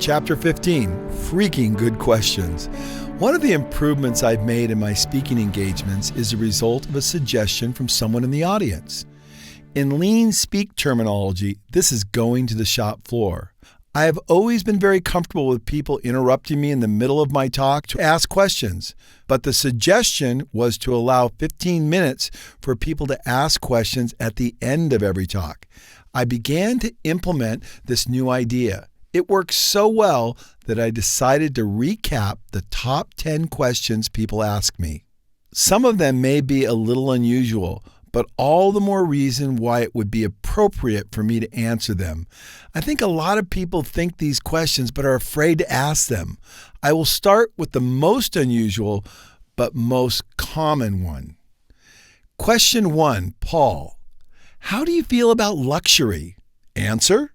Chapter 15, Freaking Good Questions. One of the improvements I've made in my speaking engagements is a result of a suggestion from someone in the audience. In lean speak terminology, this is going to the shop floor. I have always been very comfortable with people interrupting me in the middle of my talk to ask questions, but the suggestion was to allow 15 minutes for people to ask questions at the end of every talk. I began to implement this new idea. It worked so well that I decided to recap the top 10 questions people ask me. Some of them may be a little unusual, but all the more reason why it would be appropriate for me to answer them. I think a lot of people think these questions but are afraid to ask them. I will start with the most unusual but most common one. Question 1, Paul. How do you feel about luxury? Answer.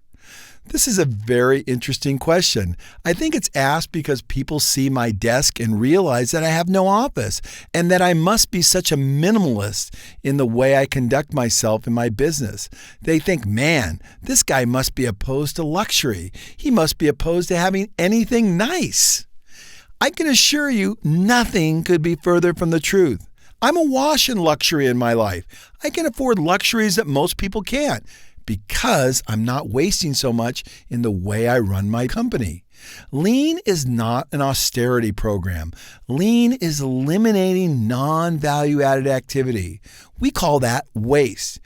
This is a very interesting question. I think it's asked because people see my desk and realize that I have no office and that I must be such a minimalist in the way I conduct myself in my business. They think, man, this guy must be opposed to luxury. He must be opposed to having anything nice. I can assure you nothing could be further from the truth. I'm awash in luxury in my life. I can afford luxuries that most people can't, because I'm not wasting so much in the way I run my company. Lean is not an austerity program. Lean is eliminating non-value-added activity. We call that waste.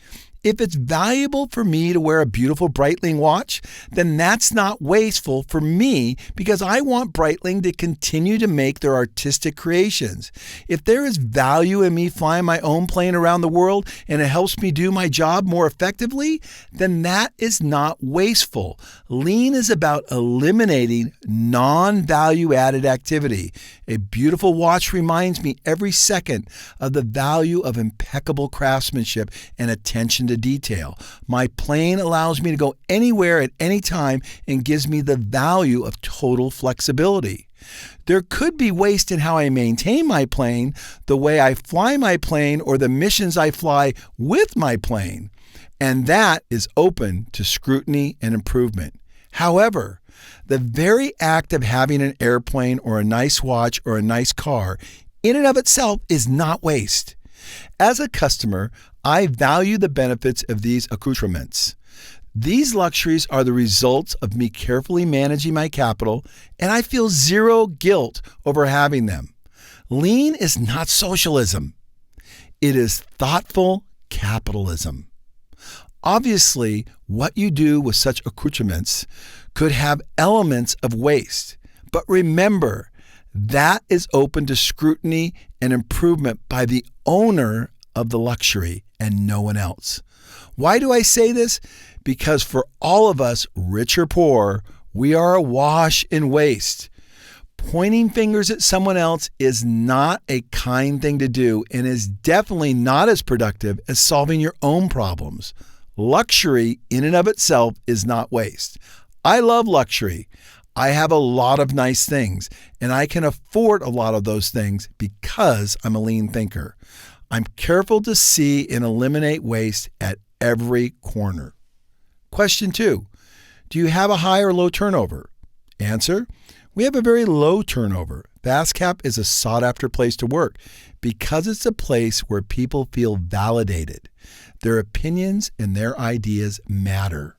If it's valuable for me to wear a beautiful Breitling watch, then that's not wasteful for me because I want Breitling to continue to make their artistic creations. If there is value in me flying my own plane around the world and it helps me do my job more effectively, then that is not wasteful. Lean is about eliminating non-value-added activity. A beautiful watch reminds me every second of the value of impeccable craftsmanship and attention to detail. My plane allows me to go anywhere at any time and gives me the value of total flexibility. There could be waste in how I maintain my plane, the way I fly my plane, or the missions I fly with my plane, and that is open to scrutiny and improvement. However, the very act of having an airplane or a nice watch or a nice car in and of itself is not waste. As a customer, I value the benefits of these accoutrements. These luxuries are the results of me carefully managing my capital, and I feel zero guilt over having them. Lean is not socialism. It is thoughtful capitalism. Obviously, what you do with such accoutrements could have elements of waste, but remember, that is open to scrutiny and improvement by the owner of the luxury and no one else. Why do I say this? Because for all of us, rich or poor, we are awash in waste. Pointing fingers at someone else is not a kind thing to do and is definitely not as productive as solving your own problems. Luxury in and of itself is not waste. I love luxury. I have a lot of nice things, and I can afford a lot of those things because I'm a lean thinker. I'm careful to see and eliminate waste at every corner. Question 2. Do you have a high or low turnover? Answer. We have a very low turnover. FastCap is a sought-after place to work because it's a place where people feel validated. Their opinions and their ideas matter.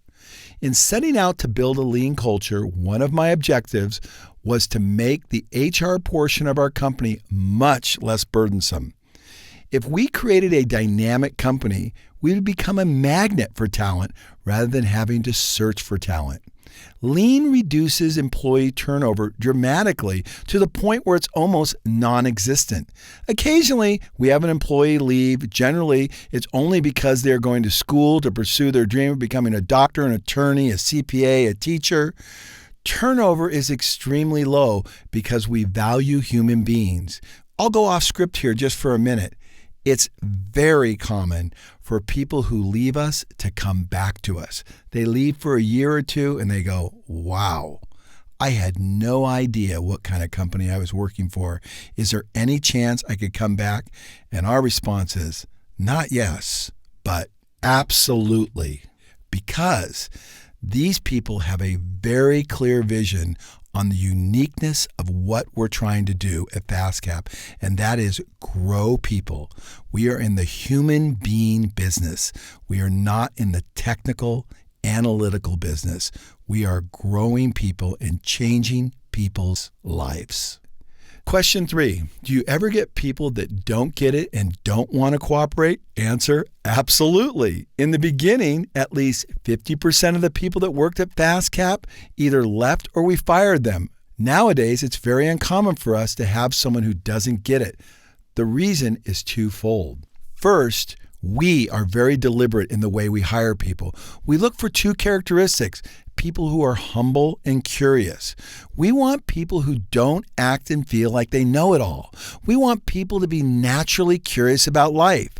In setting out to build a lean culture, one of my objectives was to make the HR portion of our company much less burdensome. If we created a dynamic company, we would become a magnet for talent rather than having to search for talent. Lean reduces employee turnover dramatically to the point where it's almost non-existent. Occasionally, we have an employee leave. Generally, it's only because they're going to school to pursue their dream of becoming a doctor, an attorney, a CPA, a teacher. Turnover is extremely low because we value human beings. I'll go off script here just for a minute. It's very common for people who leave us to come back to us. They leave for a year or two and they go, wow, I had no idea what kind of company I was working for. Is there any chance I could come back? And our response is not yes, but absolutely. Because These people have a very clear vision on the uniqueness of what we're trying to do at FastCap, and that is grow people. We are in the human being business. We are not in the technical, analytical business. We are growing people and changing people's lives. Question 3, do you ever get people that don't get it and don't want to cooperate? Answer, absolutely. In the beginning, at least 50% of the people that worked at FastCap either left or we fired them. Nowadays, it's very uncommon for us to have someone who doesn't get it. The reason is twofold. First, we are very deliberate in the way we hire people. We look for 2 characteristics. People who are humble and curious. We want people who don't act and feel like they know it all. We want people to be naturally curious about life.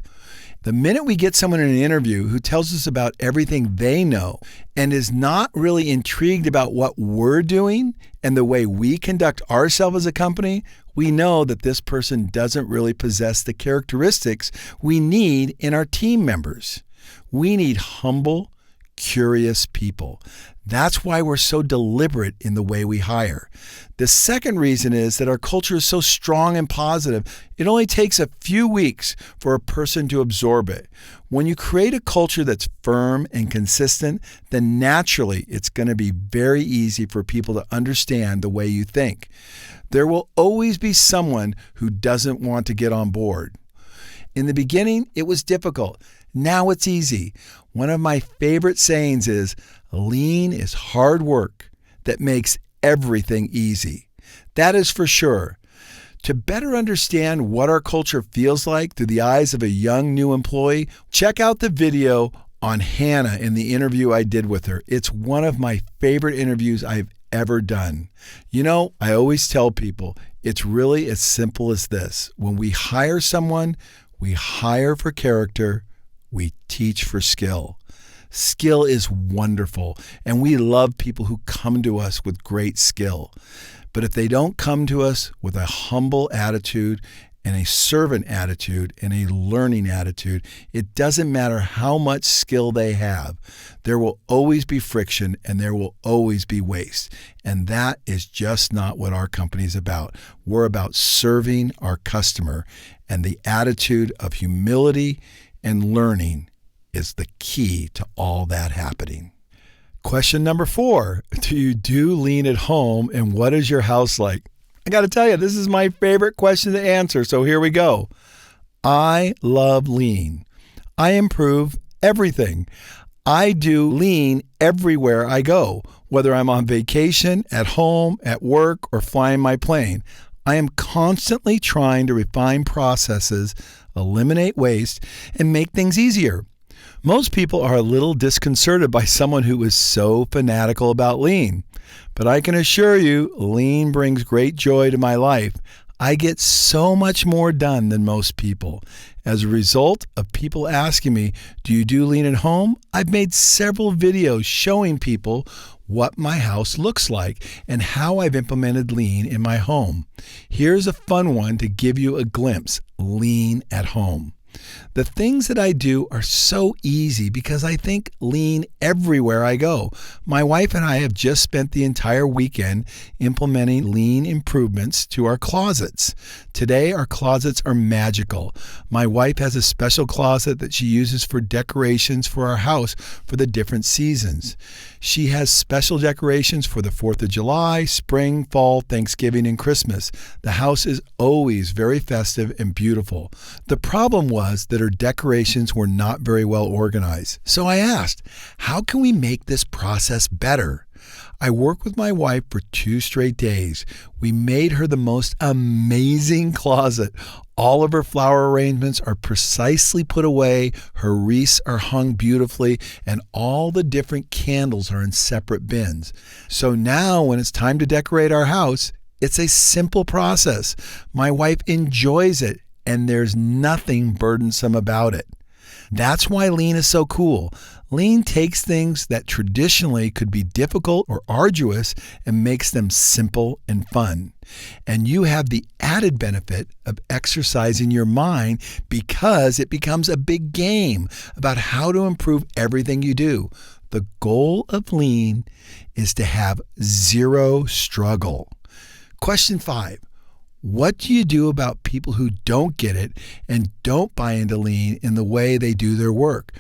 The minute we get someone in an interview who tells us about everything they know and is not really intrigued about what we're doing and the way we conduct ourselves as a company, we know that this person doesn't really possess the characteristics we need in our team members. We need humble, curious people. That's why we're so deliberate in the way we hire. The second reason is that our culture is so strong and positive, it only takes a few weeks for a person to absorb it. When you create a culture that's firm and consistent, then naturally it's going to be very easy for people to understand the way you think. There will always be someone who doesn't want to get on board. In the beginning, it was difficult. Now it's easy. One of my favorite sayings is, lean is hard work that makes everything easy. That is for sure. To better understand what our culture feels like through the eyes of a young new employee, check out the video on Hannah in the interview I did with her. It's one of my favorite interviews I've ever done. You know, I always tell people, it's really as simple as this. When we hire someone, we hire for character, we teach for skill. Skill is wonderful, and we love people who come to us with great skill. But if they don't come to us with a humble attitude and a servant attitude and a learning attitude, it doesn't matter how much skill they have. There will always be friction and there will always be waste. And that is just not what our company is about. We're about serving our customer, and the attitude of humility and learning is the key to all that happening. Question number 4, do you do lean at home, and what is your house like? I got to tell you, this is my favorite question to answer, so here we go. I love lean. I improve everything. I do lean everywhere I go, whether I'm on vacation, at home, at work, or flying my plane. I am constantly trying to refine processes, eliminate waste, and make things easier. Most people are a little disconcerted by someone who is so fanatical about lean. But I can assure you, lean brings great joy to my life. I get so much more done than most people. As a result of people asking me, do you do lean at home? I've made several videos showing people what my house looks like and how I've implemented lean in my home. Here's a fun one to give you a glimpse: lean at home. The things that I do are so easy because I think lean everywhere I go. My wife and I have just spent the entire weekend implementing lean improvements to our closets. Today, our closets are magical. My wife has a special closet that she uses for decorations for our house for the different seasons. She has special decorations for the 4th of July, spring, fall, Thanksgiving, and Christmas. The house is always very festive and beautiful. The problem was that her decorations were not very well organized. So I asked, how can we make this process better? I worked with my wife for 2 straight days. We made her the most amazing closet. All of her flower arrangements are precisely put away, her wreaths are hung beautifully, and all the different candles are in separate bins. So now when it's time to decorate our house, it's a simple process. My wife enjoys it, and there's nothing burdensome about it. That's why lean is so cool. Lean takes things that traditionally could be difficult or arduous and makes them simple and fun. And you have the added benefit of exercising your mind because it becomes a big game about how to improve everything you do. The goal of lean is to have zero struggle. Question 5. What do you do about people who don't get it and don't buy into lean in the way they do their work?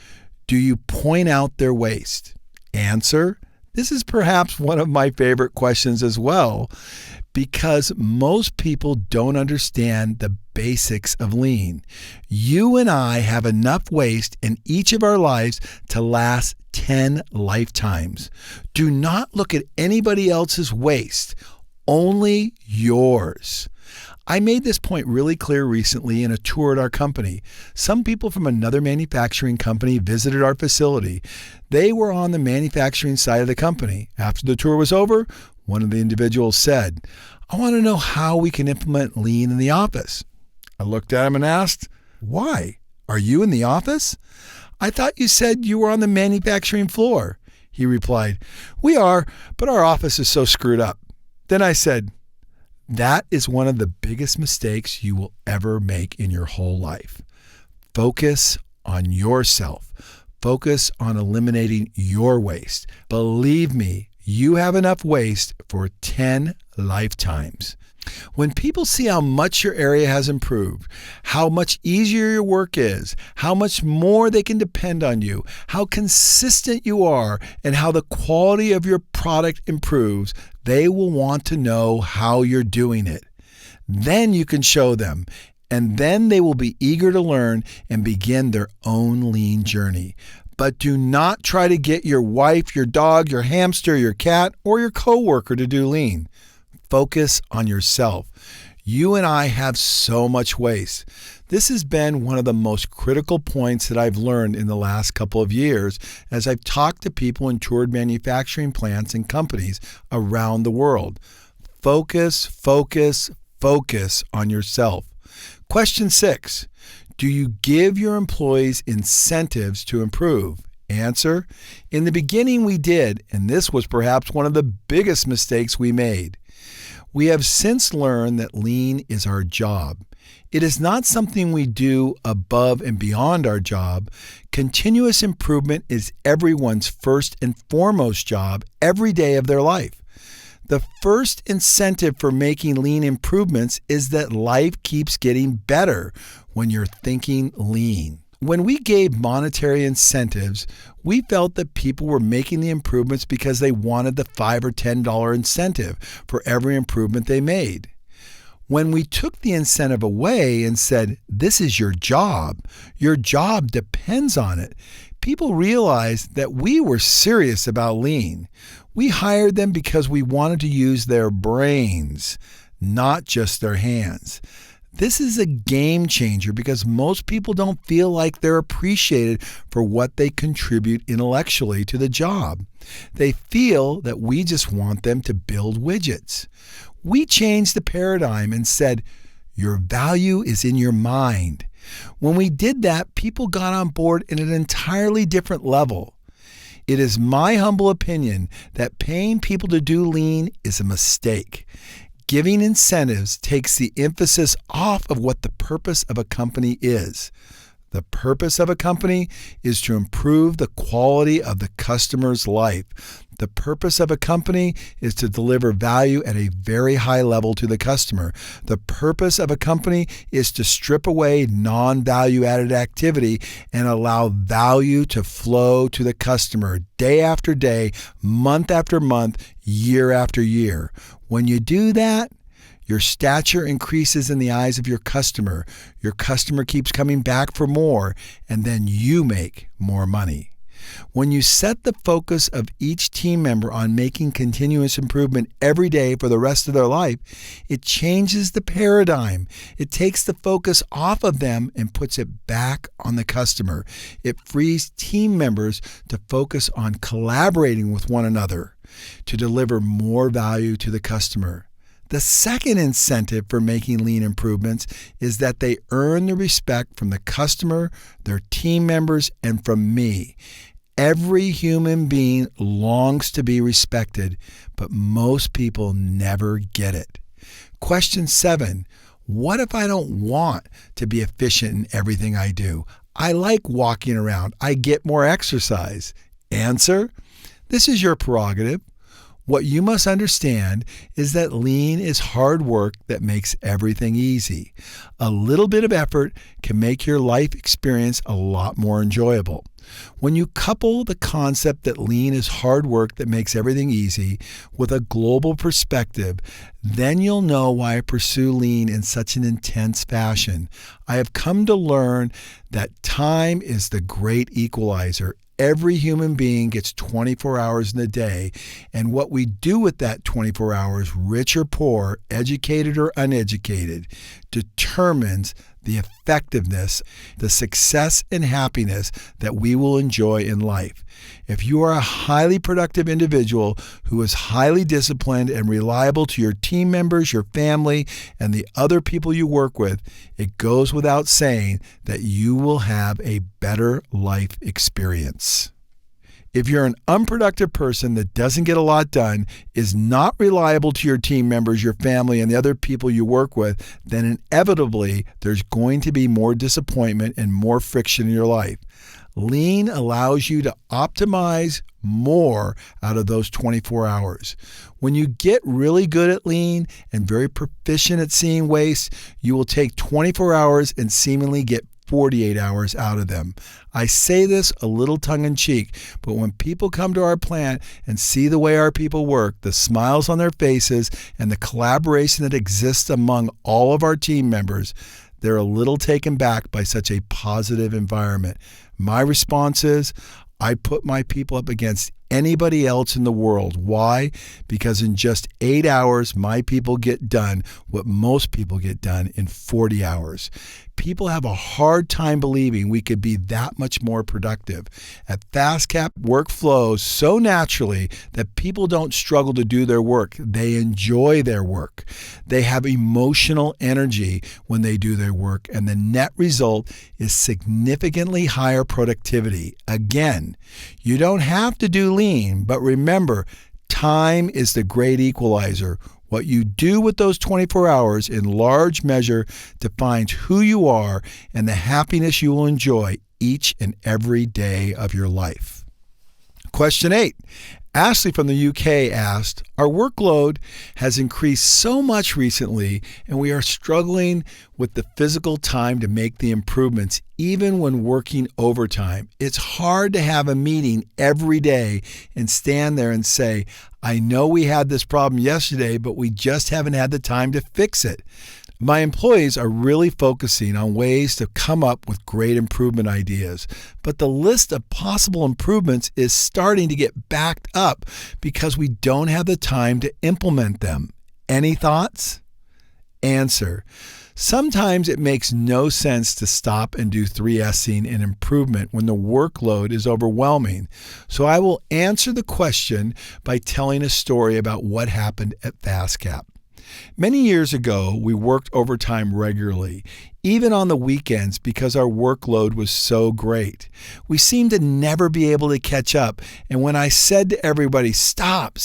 Do you point out their waste? Answer: this is perhaps one of my favorite questions as well, because most people don't understand the basics of lean. You and I have enough waste in each of our lives to last 10 lifetimes. Do not look at anybody else's waste, only yours. I made this point really clear recently in a tour at our company. Some people from another manufacturing company visited our facility. They were on the manufacturing side of the company. After the tour was over, one of the individuals said, "I want to know how we can implement lean in the office." I looked at him and asked, "Why? Are you in the office? I thought you said you were on the manufacturing floor." He replied, "We are, but our office is so screwed up." Then I said, "That is one of the biggest mistakes you will ever make in your whole life. Focus on yourself. Focus on eliminating your waste. Believe me, you have enough waste for 10 lifetimes." When people see how much your area has improved, how much easier your work is, how much more they can depend on you, how consistent you are, and how the quality of your product improves, they will want to know how you're doing it. Then you can show them, and then they will be eager to learn and begin their own lean journey. But do not try to get your wife, your dog, your hamster, your cat, or your coworker to do lean. Focus on yourself. You and I have so much waste. This has been one of the most critical points that I've learned in the last couple of years as I've talked to people and toured manufacturing plants and companies around the world. Focus, focus, focus on yourself. Question 6. Do you give your employees incentives to improve? Answer: in the beginning we did, and this was perhaps one of the biggest mistakes we made. We have since learned that lean is our job. It is not something we do above and beyond our job. Continuous improvement is everyone's first and foremost job every day of their life. The first incentive for making lean improvements is that life keeps getting better when you're thinking lean. When we gave monetary incentives, we felt that people were making the improvements because they wanted the $5 or $10 incentive for every improvement they made. When we took the incentive away and said, "This is your job depends on it," people realized that we were serious about lean. We hired them because we wanted to use their brains, not just their hands. This is a game changer because most people don't feel like they're appreciated for what they contribute intellectually to the job. They feel that we just want them to build widgets. We changed the paradigm and said, "Your value is in your mind." When we did that, people got on board at an entirely different level. It is my humble opinion that paying people to do lean is a mistake. Giving incentives takes the emphasis off of what the purpose of a company is. The purpose of a company is to improve the quality of the customer's life. The purpose of a company is to deliver value at a very high level to the customer. The purpose of a company is to strip away non-value added activity and allow value to flow to the customer day after day, month after month, year after year. When you do that, your stature increases in the eyes of your customer. Your customer keeps coming back for more, and then you make more money. When you set the focus of each team member on making continuous improvement every day for the rest of their life, it changes the paradigm. It takes the focus off of them and puts it back on the customer. It frees team members to focus on collaborating with one another to deliver more value to the customer. The second incentive for making lean improvements is that they earn the respect from the customer, their team members, and from me. Every human being longs to be respected, but most people never get it. Question 7. What if I don't want to be efficient in everything I do? I like walking around. I get more exercise. Answer: This is your prerogative. What you must understand is that lean is hard work that makes everything easy. A little bit of effort can make your life experience a lot more enjoyable. When you couple the concept that lean is hard work that makes everything easy with a global perspective, then you'll know why I pursue lean in such an intense fashion. I have come to learn that time is the great equalizer. Every human being gets 24 hours in a day, and what we do with that 24 hours, rich or poor, educated or uneducated, determines the effectiveness, the success and happiness that we will enjoy in life. If you are a highly productive individual who is highly disciplined and reliable to your team members, your family, and the other people you work with, it goes without saying that you will have a better life experience. If you're an unproductive person that doesn't get a lot done, is not reliable to your team members, your family, and the other people you work with, then inevitably there's going to be more disappointment and more friction in your life. Lean allows you to optimize more out of those 24 hours. When you get really good at lean and very proficient at seeing waste, you will take 24 hours and seemingly get 48 hours out of them. I say this a little tongue-in-cheek, but when people come to our plant and see the way our people work, the smiles on their faces, and the collaboration that exists among all of our team members, they're a little taken back by such a positive environment. My response is, I put my people up against anybody else in the world. Why? Because in just 8 hours, my people get done what most people get done in 40 hours. People have a hard time believing we could be that much more productive. At FastCap, work flows so naturally that people don't struggle to do their work. They enjoy their work. They have emotional energy when they do their work, and the net result is significantly higher productivity. Again, you don't have to do lean, but remember, time is the great equalizer. What you do with those 24 hours in large measure defines who you are and the happiness you will enjoy each and every day of your life. Question 8. Ashley from the UK asked, our workload has increased so much recently and we are struggling with the physical time to make the improvements even when working overtime. It's hard to have a meeting every day and stand there and say, I know we had this problem yesterday, but we just haven't had the time to fix it. My employees are really focusing on ways to come up with great improvement ideas, but the list of possible improvements is starting to get backed up because we don't have the time to implement them. Any thoughts? Answer. Sometimes it makes no sense to stop and do 3S'ing and improvement when the workload is overwhelming. So I will answer the question by telling a story about what happened at FastCap. Many years ago, we worked overtime regularly, even on the weekends because our workload was so great. We seemed to never be able to catch up, and when I said to everybody, stop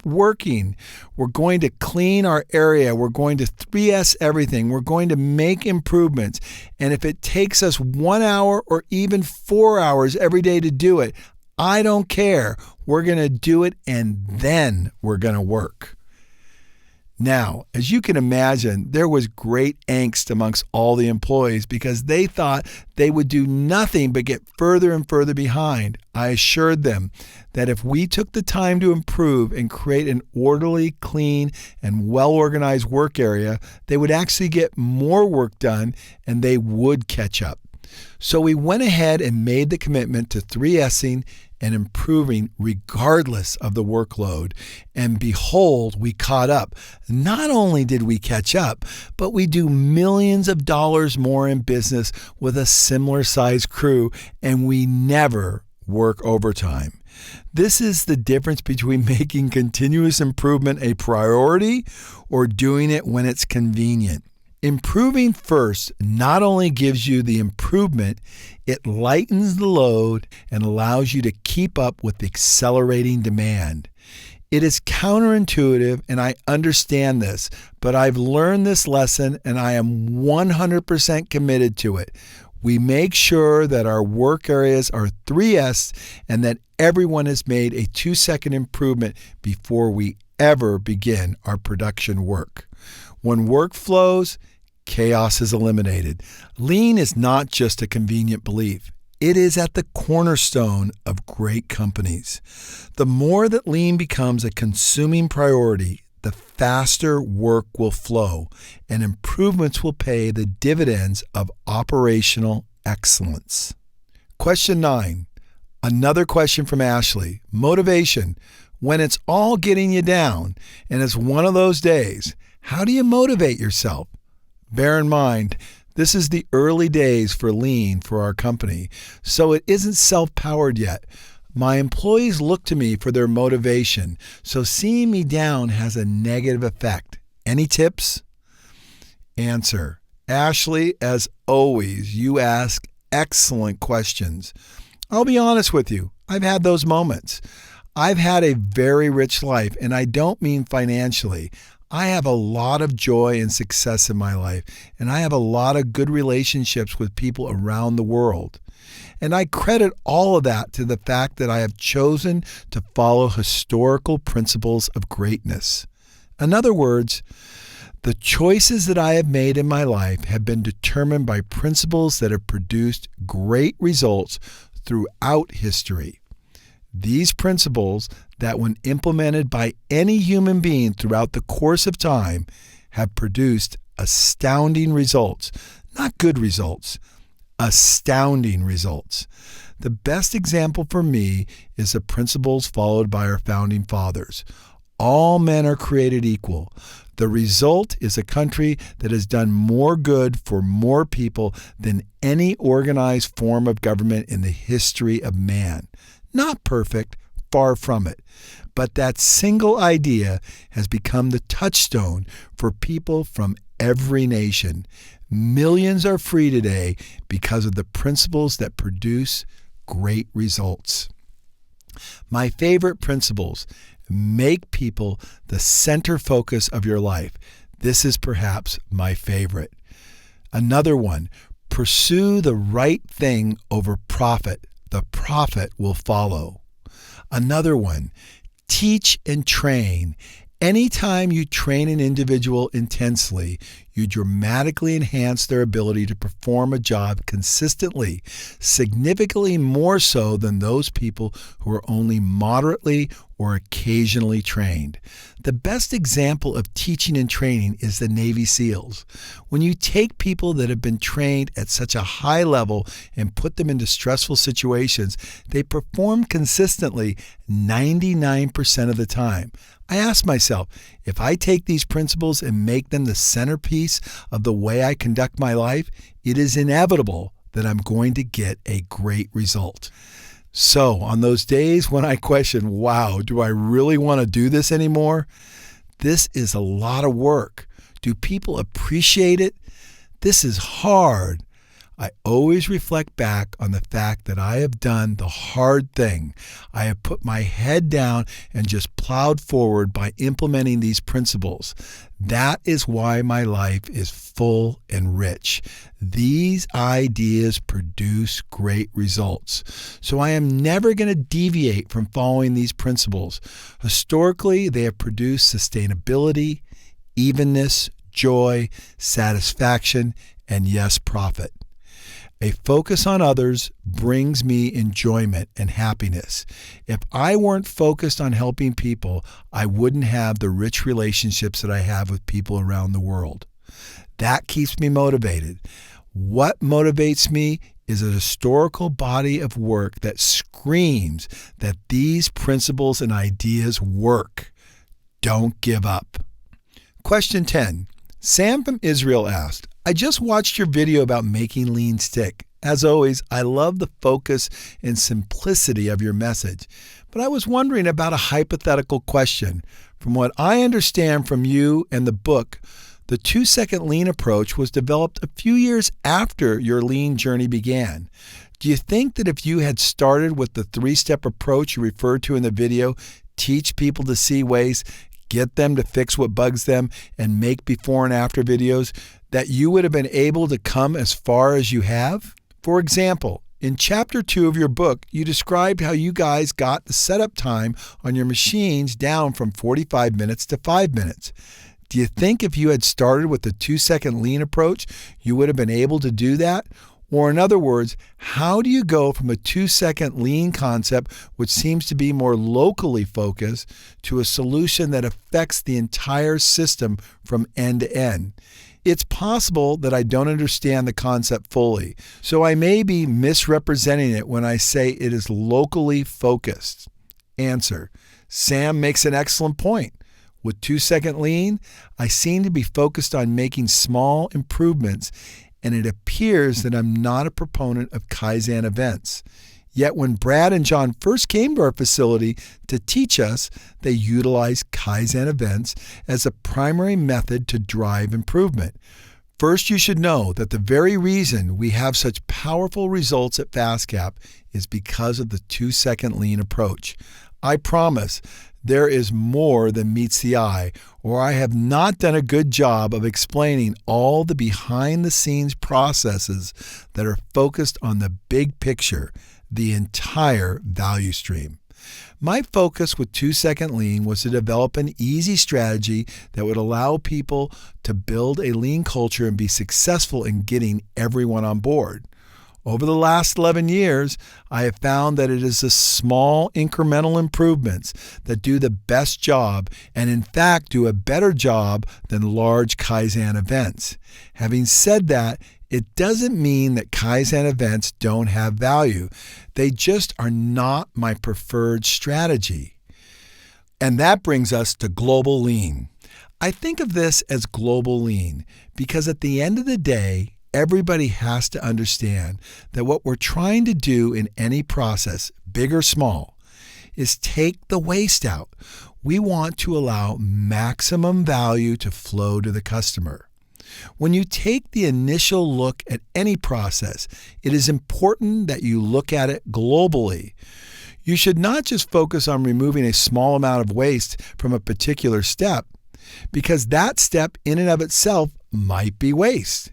working, we're going to clean our area, we're going to 3S everything, we're going to make improvements, and if it takes us 1 hour or even 4 hours every day to do it, I don't care. We're going to do it, and then we're going to work. Now, as you can imagine, there was great angst amongst all the employees because they thought they would do nothing but get further and further behind. I assured them that if we took the time to improve and create an orderly, clean, and well-organized work area, they would actually get more work done and they would catch up. So we went ahead and made the commitment to 3S'ing and improving regardless of the workload. And behold, we caught up. Not only did we catch up, but we do millions of dollars more in business with a similar size crew, and we never work overtime. This is the difference between making continuous improvement a priority or doing it when it's convenient. Improving first not only gives you the improvement, it lightens the load and allows you to keep up with the accelerating demand. It is counterintuitive, and I understand this, but I've learned this lesson and I am 100% committed to it. We make sure that our work areas are 3S and that everyone has made a 2-second improvement before we ever begin our production work. When work flows, chaos is eliminated. Lean is not just a convenient belief. It is at the cornerstone of great companies. The more that lean becomes a consuming priority, the faster work will flow and improvements will pay the dividends of operational excellence. Question 9. Another question from Ashley. Motivation. When it's all getting you down and it's one of those days, how do you motivate yourself? Bear in mind, this is the early days for lean for our company, so it isn't self-powered yet. My employees look to me for their motivation, so seeing me down has a negative effect. Any tips? Answer. Ashley, as always, you ask excellent questions. I'll be honest with you, I've had those moments. I've had a very rich life, and I don't mean financially. I have a lot of joy and success in my life, and I have a lot of good relationships with people around the world. And I credit all of that to the fact that I have chosen to follow historical principles of greatness. In other words, the choices that I have made in my life have been determined by principles that have produced great results throughout history. These principles that when implemented by any human being throughout the course of time have produced astounding results, not good results, astounding results. The best example for me is the principles followed by our founding fathers. All men are created equal. The result is a country that has done more good for more people than any organized form of government in the history of man. Not perfect, far from it, but that single idea has become the touchstone for people from every nation. Millions are free today because of the principles that produce great results. My favorite principles: make people the center focus of your life. This is perhaps my favorite. Another one: pursue the right thing over profit. The profit will follow. Another one: teach and train. Anytime you train an individual intensely, you dramatically enhance their ability to perform a job consistently, significantly more so than those people who are only moderately or occasionally trained. The best example of teaching and training is the Navy SEALs. When you take people that have been trained at such a high level and put them into stressful situations, they perform consistently 99% of the time. I ask myself, if I take these principles and make them the centerpiece of the way I conduct my life, it is inevitable that I'm going to get a great result. So on those days when I question, wow, do I really want to do this anymore? This is a lot of work. Do people appreciate it? This is hard. I always reflect back on the fact that I have done the hard thing. I have put my head down and just plowed forward by implementing these principles. That is why my life is full and rich. These ideas produce great results. So I am never going to deviate from following these principles. Historically, they have produced sustainability, evenness, joy, satisfaction, and yes, profit. A focus on others brings me enjoyment and happiness. If I weren't focused on helping people, I wouldn't have the rich relationships that I have with people around the world. That keeps me motivated. What motivates me is a historical body of work that screams that these principles and ideas work. Don't give up. Question 10. Sam from Israel asked, I just watched your video about making lean stick. As always, I love the focus and simplicity of your message. But I was wondering about a hypothetical question. From what I understand from you and the book, the 2-second lean approach was developed a few years after your lean journey began. Do you think that if you had started with the 3-step approach you referred to in the video, teach people to see ways, get them to fix what bugs them, and make before and after videos, that you would have been able to come as far as you have? For example, in Chapter 2 of your book, you described how you guys got the setup time on your machines down from 45 minutes to 5 minutes. Do you think if you had started with the 2-second lean approach, you would have been able to do that? Or in other words, how do you go from a 2-second lean concept, which seems to be more locally focused, to a solution that affects the entire system from end to end? It's possible that I don't understand the concept fully, so I may be misrepresenting it when I say it is locally focused. Answer: Sam makes an excellent point. With 2-second lean, I seem to be focused on making small improvements, and it appears that I'm not a proponent of Kaizen events. Yet when Brad and John first came to our facility to teach us, they utilized Kaizen events as a primary method to drive improvement. First, you should know that the very reason we have such powerful results at FastCap is because of the 2-second lean approach. I promise there is more than meets the eye, or I have not done a good job of explaining all the behind-the-scenes processes that are focused on the big picture, the entire value stream. My focus with 2-second lean was to develop an easy strategy that would allow people to build a lean culture and be successful in getting everyone on board. Over the last 11 years, I have found that it is the small incremental improvements that do the best job and in fact do a better job than large Kaizen events. Having said that, it doesn't mean that Kaizen events don't have value. They just are not my preferred strategy. And that brings us to global lean. I think of this as global lean because at the end of the day, everybody has to understand that what we're trying to do in any process, big or small, is take the waste out. We want to allow maximum value to flow to the customer. When you take the initial look at any process, it is important that you look at it globally. You should not just focus on removing a small amount of waste from a particular step, because that step in and of itself might be waste.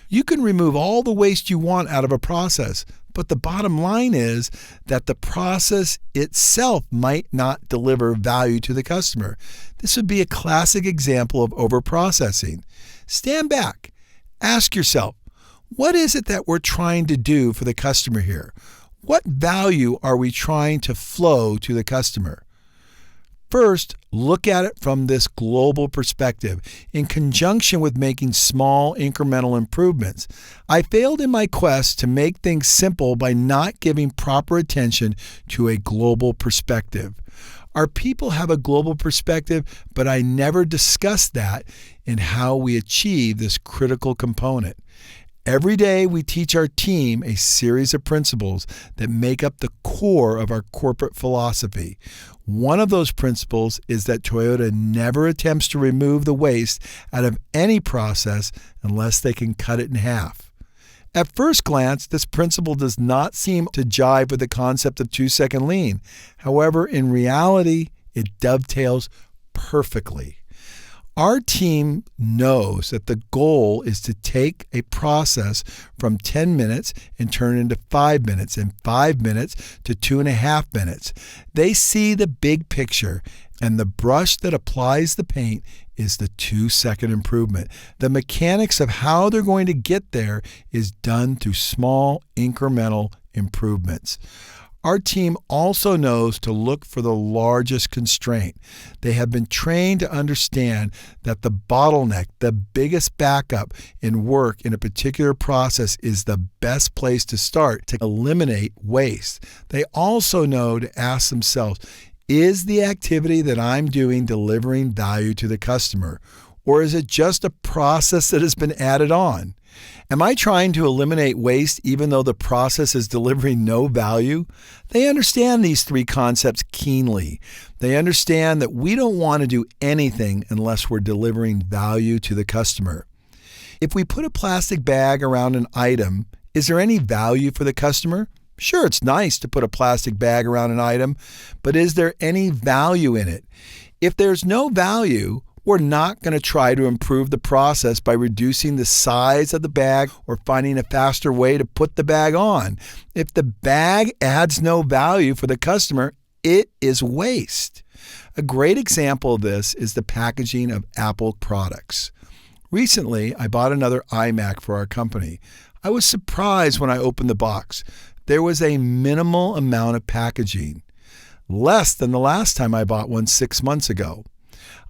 You can remove all the waste you want out of a process, but the bottom line is that the process itself might not deliver value to the customer. This would be a classic example of overprocessing. Stand back. Ask yourself, what is it that we're trying to do for the customer here? What value are we trying to flow to the customer? First, look at it from this global perspective, in conjunction with making small incremental improvements. I failed in my quest to make things simple by not giving proper attention to a global perspective. Our people have a global perspective, but I never discussed that in how we achieve this critical component. Every day we teach our team a series of principles that make up the core of our corporate philosophy. One of those principles is that Toyota never attempts to remove the waste out of any process unless they can cut it in half. At first glance, this principle does not seem to jive with the concept of 2-second lean. However, in reality, it dovetails perfectly. Our team knows that the goal is to take a process from 10 minutes and turn it into 5 minutes, and 5 minutes to 2.5 minutes. They see the big picture, and the brush that applies the paint is the 2-second improvement. The mechanics of how they're going to get there is done through small incremental improvements. Our team also knows to look for the largest constraint. They have been trained to understand that the bottleneck, the biggest backup in work in a particular process, is the best place to start to eliminate waste. They also know to ask themselves, is the activity that I'm doing delivering value to the customer? Or is it just a process that has been added on? Am I trying to eliminate waste even though the process is delivering no value? They understand these three concepts keenly. They understand that we don't want to do anything unless we're delivering value to the customer. If we put a plastic bag around an item, is there any value for the customer? Sure, it's nice to put a plastic bag around an item, but is there any value in it? If there's no value, We're not going to try to improve the process by reducing the size of the bag or finding a faster way to put the bag on. If the bag adds no value for the customer, it is waste. A great example of this is the packaging of Apple products. Recently, I bought another iMac for our company. I was surprised when I opened the box. There was a minimal amount of packaging, less than the last time I bought one 6 months ago.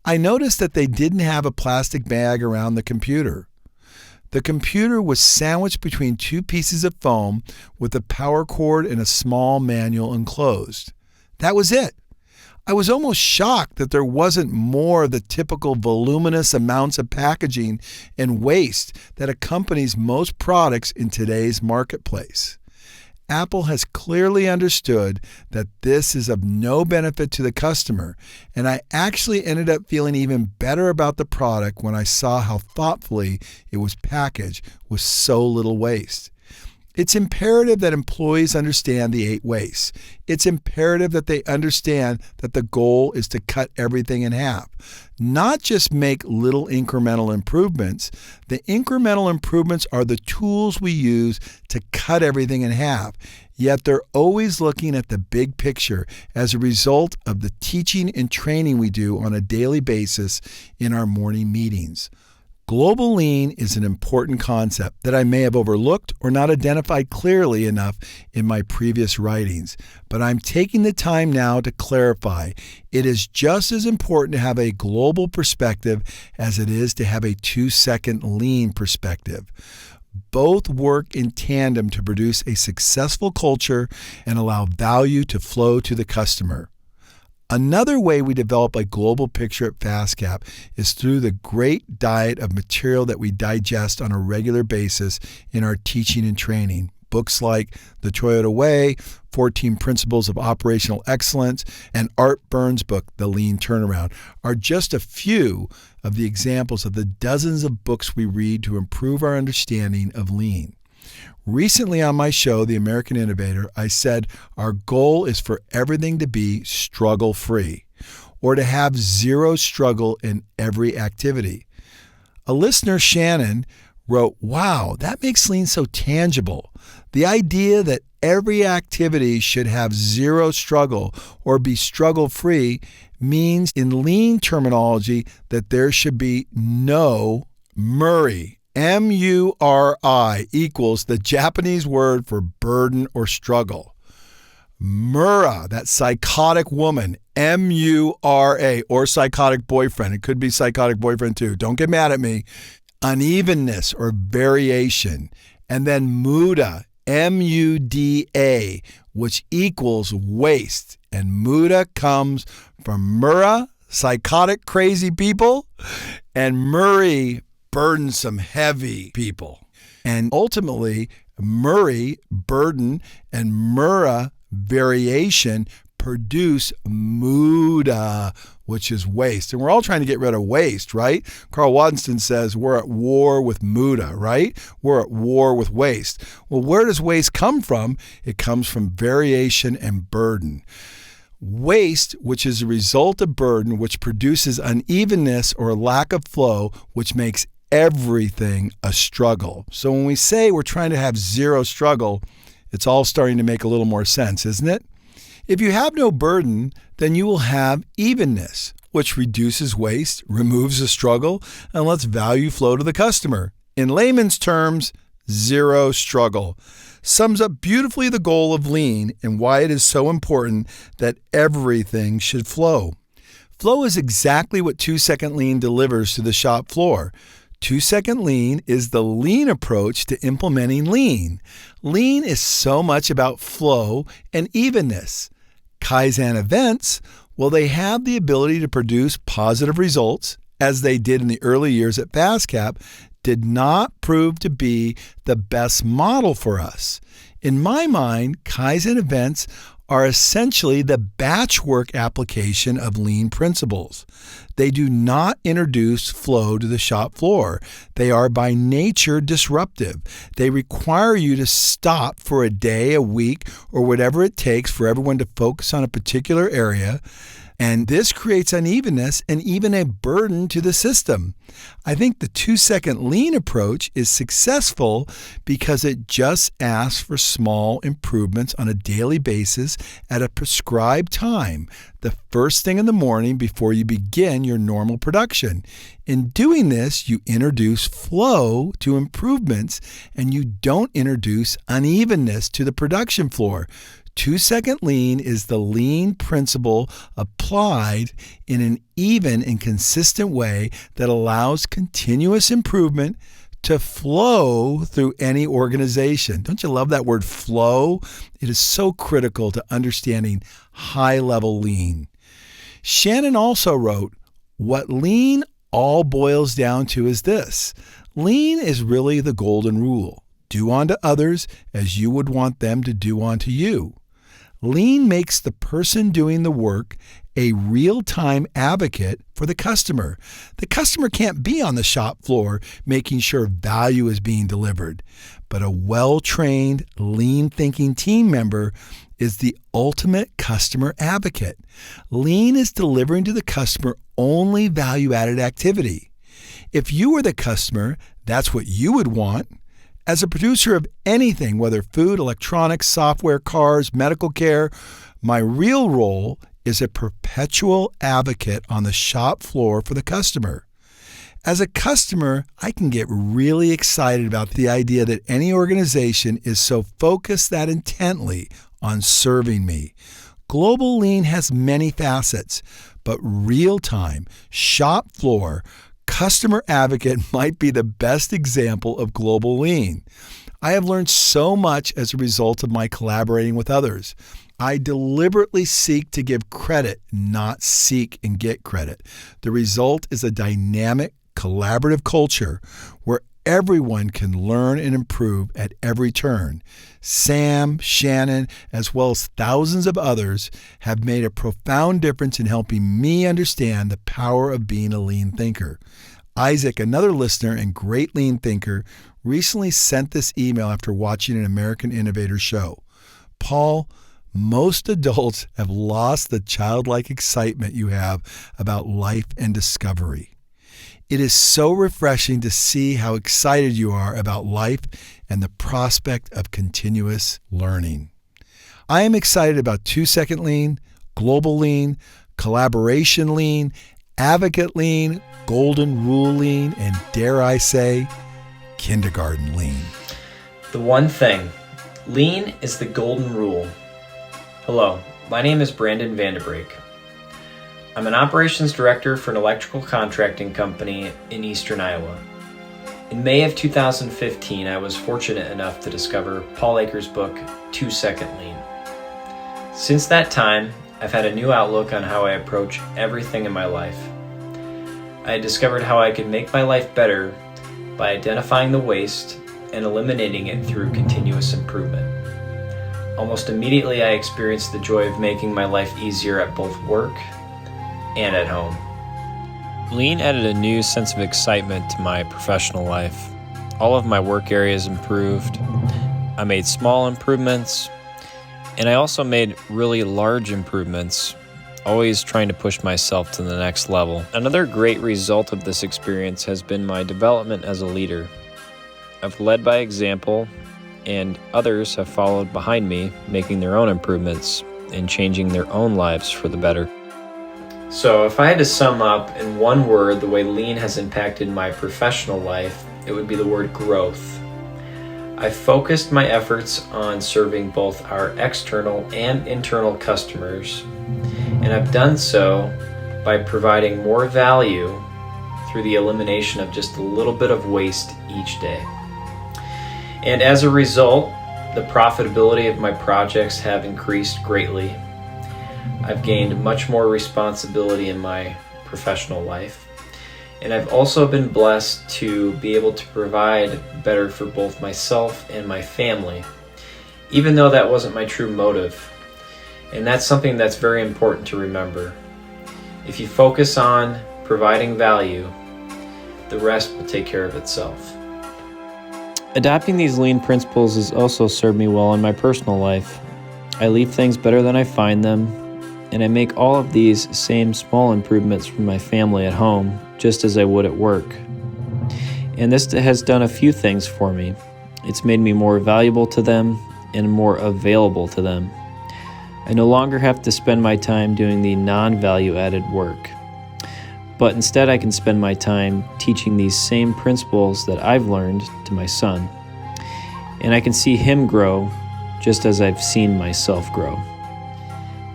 I noticed that they didn't have a plastic bag around the computer. The computer was sandwiched between two pieces of foam with a power cord and a small manual enclosed. That was it. I was almost shocked that there wasn't more of the typical voluminous amounts of packaging and waste that accompanies most products in today's marketplace. Apple has clearly understood that this is of no benefit to the customer, and I actually ended up feeling even better about the product when I saw how thoughtfully it was packaged with so little waste. It's imperative that employees understand the 8 wastes. It's imperative that they understand that the goal is to cut everything in half, not just make little incremental improvements. The incremental improvements are the tools we use to cut everything in half, yet they're always looking at the big picture as a result of the teaching and training we do on a daily basis in our morning meetings. Global lean is an important concept that I may have overlooked or not identified clearly enough in my previous writings, but I'm taking the time now to clarify. It is just as important to have a global perspective as it is to have a 2-second lean perspective. Both work in tandem to produce a successful culture and allow value to flow to the customer. Another way we develop a global picture at FastCap is through the great diet of material that we digest on a regular basis in our teaching and training. Books like The Toyota Way, 14 Principles of Operational Excellence, and Art Burns' book, The Lean Turnaround, are just a few of the examples of the dozens of books we read to improve our understanding of lean. Recently on my show, The American Innovator, I said our goal is for everything to be struggle-free, or to have zero struggle in every activity. A listener, Shannon, wrote, "Wow, that makes lean so tangible. The idea that every activity should have zero struggle or be struggle-free means in lean terminology that there should be no Murray. M-U-R-I equals the Japanese word for burden or struggle. Mura, that psychotic woman, M-U-R-A, or psychotic boyfriend. It could be psychotic boyfriend too. Don't get mad at me. Unevenness or variation. And then muda, M-U-D-A, which equals waste. And muda comes from Mura, psychotic crazy people, and Murray, burdensome, heavy people. And ultimately, Murray, burden, and Mura, variation, produce muda, which is waste. And we're all trying to get rid of waste, right? Carl Waddington says we're at war with muda, right? We're at war with waste. Well, where does waste come from? It comes from variation and burden. Waste, which is a result of burden, which produces unevenness or lack of flow, which makes everything a struggle. So when we say we're trying to have zero struggle, it's all starting to make a little more sense, isn't it? If you have no burden, then you will have evenness, which reduces waste, removes the struggle, and lets value flow to the customer. In layman's terms, zero struggle. Sums up beautifully the goal of lean and why it is so important that everything should flow. Flow is exactly what 2-second lean delivers to the shop floor. 2-second lean is the lean approach to implementing lean. Lean is so much about flow and evenness. Kaizen events, well, they have the ability to produce positive results, as they did in the early years at FastCap, did not prove to be the best model for us. In my mind, Kaizen events are essentially the batchwork application of lean principles. They do not introduce flow to the shop floor. They are by nature disruptive. They require you to stop for a day, a week, or whatever it takes for everyone to focus on a particular area. And this creates unevenness and even a burden to the system. I think the 2-second lean approach is successful because it just asks for small improvements on a daily basis at a prescribed time, the first thing in the morning before you begin your normal production. In doing this, you introduce flow to improvements and you don't introduce unevenness to the production floor. 2-second lean is the lean principle applied in an even and consistent way that allows continuous improvement to flow through any organization. Don't you love that word flow? It is so critical to understanding high-level lean. Shannon also wrote, "What lean all boils down to is this. Lean is really the golden rule. Do unto others as you would want them to do unto you. Lean makes the person doing the work a real-time advocate for the customer. The customer can't be on the shop floor making sure value is being delivered, but a well-trained, lean-thinking team member is the ultimate customer advocate. Lean is delivering to the customer only value-added activity. If you were the customer, that's what you would want. As a producer of anything, whether food, electronics, software, cars, medical care, my real role is a perpetual advocate on the shop floor for the customer. As a customer, I can get really excited about the idea that any organization is so focused that intently on serving me. Global Lean has many facets, but real-time, shop floor, customer advocate might be the best example of global lean. I have learned so much as a result of my collaborating with others. I deliberately seek to give credit, not seek and get credit. The result is a dynamic, collaborative culture where everyone can learn and improve at every turn. Sam, Shannon, as well as thousands of others have made a profound difference in helping me understand the power of being a lean thinker. Isaac, another listener and great lean thinker, recently sent this email after watching an American Innovator show. Paul, most adults have lost the childlike excitement you have about life and discovery. It is so refreshing to see how excited you are about life and the prospect of continuous learning. I am excited about 2-second lean, global lean, collaboration lean, advocate lean, golden rule lean, and dare I say, kindergarten lean. The one thing, lean is the golden rule. Hello, my name is Brandon Vanderbrake. I'm an operations director for an electrical contracting company in eastern Iowa. In May of 2015, I was fortunate enough to discover Paul Akers' book, 2-Second Lean. Since that time, I've had a new outlook on how I approach everything in my life. I had discovered how I could make my life better by identifying the waste and eliminating it through continuous improvement. Almost immediately, I experienced the joy of making my life easier at both work and at home. Lean added a new sense of excitement to my professional life. All of my work areas improved. I made small improvements, and I also made really large improvements, always trying to push myself to the next level. Another great result of this experience has been my development as a leader. I've led by example, and others have followed behind me, making their own improvements and changing their own lives for the better. So if I had to sum up in one word the way lean has impacted my professional life, it would be the word growth. I focused my efforts on serving both our external and internal customers, and I've done so by providing more value through the elimination of just a little bit of waste each day. And as a result, the profitability of my projects have increased greatly. I've gained much more responsibility in my professional life, and I've also been blessed to be able to provide better for both myself and my family, even though that wasn't my true motive. And that's something that's very important to remember. If you focus on providing value, the rest will take care of itself. Adopting these lean principles has also served me well in my personal life. I leave things better than I find them. and I make all of these same small improvements for my family at home, just as I would at work. And this has done a few things for me. It's made me more valuable to them and more available to them. I no longer have to spend my time doing the non-value added work, but instead I can spend my time teaching these same principles that I've learned to my son. And I can see him grow just as I've seen myself grow.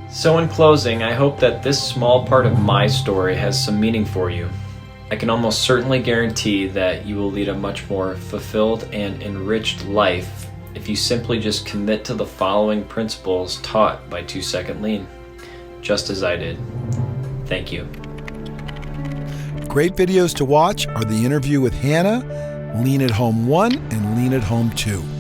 So in closing, I hope that this small part of my story has some meaning for you. I can almost certainly guarantee that you will lead a much more fulfilled and enriched life if you simply just commit to the following principles taught by 2 Second Lean, just as I did. Thank you. Great videos to watch are the interview with Hannah, Lean at Home 1 and Lean at Home 2.